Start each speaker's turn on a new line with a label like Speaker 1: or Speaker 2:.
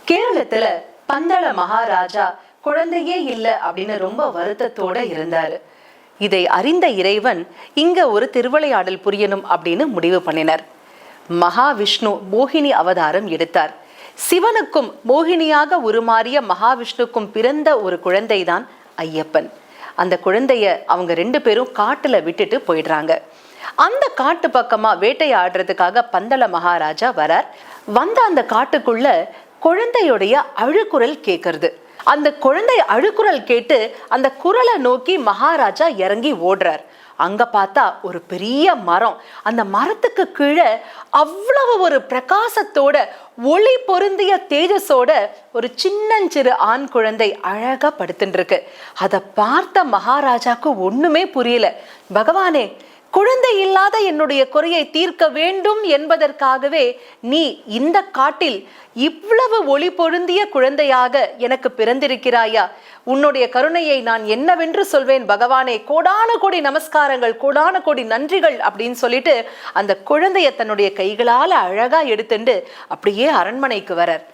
Speaker 1: கேரளத்துல பந்தள மகாராஜா குழந்தையே இல்லை அப்படின்னு ரொம்ப வருத்தத்தோட இருந்தாரு. இதை அறிந்த இறைவன் இங்க ஒரு திருவிளையாடல் புரியணும் அப்படின்னு முடிவு பண்ணினார். மகாவிஷ்ணு மோகினி அவதாரம் எடுத்தார். சிவனுக்கும் மோகினியாக உருமாறிய மகாவிஷ்ணுக்கும் பிறந்த ஒரு குழந்தைதான் ஐயப்பன். அந்த குழந்தைய அவங்க 2 பேரும் காட்டுல விட்டுட்டு போயிடுறாங்க. அந்த காட்டு பக்கமா வேட்டையாடுறதுக்காக பந்தள மகாராஜா வரார். வந்த அந்த காட்டுக்குள்ள குழந்தையுடைய அழுகுரல் கேட்கறது. அந்த குழந்தை அழுகுரல் கேட்டு அந்த குரலை நோக்கி மகாராஜா இறங்கி ஓடுறார். அங்க பார்த்தா ஒரு பெரிய மரம். அந்த மரத்துக்கு கீழே அவ்வளவு ஒரு பிரகாசத்தோட ஒளி பொருந்திய தேஜஸோட ஒரு சின்னஞ்சிறு ஆண் குழந்தை அழகா படுத்துட்டு இருக்கு. அதை பார்த்த மகாராஜாக்கு ஒண்ணுமே புரியல. பகவானே, குழந்தை இல்லாத என்னுடைய குறையை தீர்க்க வேண்டும் என்பதற்காகவே நீ இந்த காட்டில் இவ்வளவு ஒளி பொருந்திய குழந்தையாக எனக்கு பிறந்திருக்கிறாயா? உன்னுடைய கருணையை நான் என்னவென்று சொல்வேன் பகவானே. கோடான கோடி நமஸ்காரங்கள், கோடான கோடி நன்றிகள் அப்படின்னு சொல்லிட்டு அந்த குழந்தைய தன்னுடைய கைகளால அழகா எடுத்துட்டு அப்படியே அரண்மனைக்கு வரார்.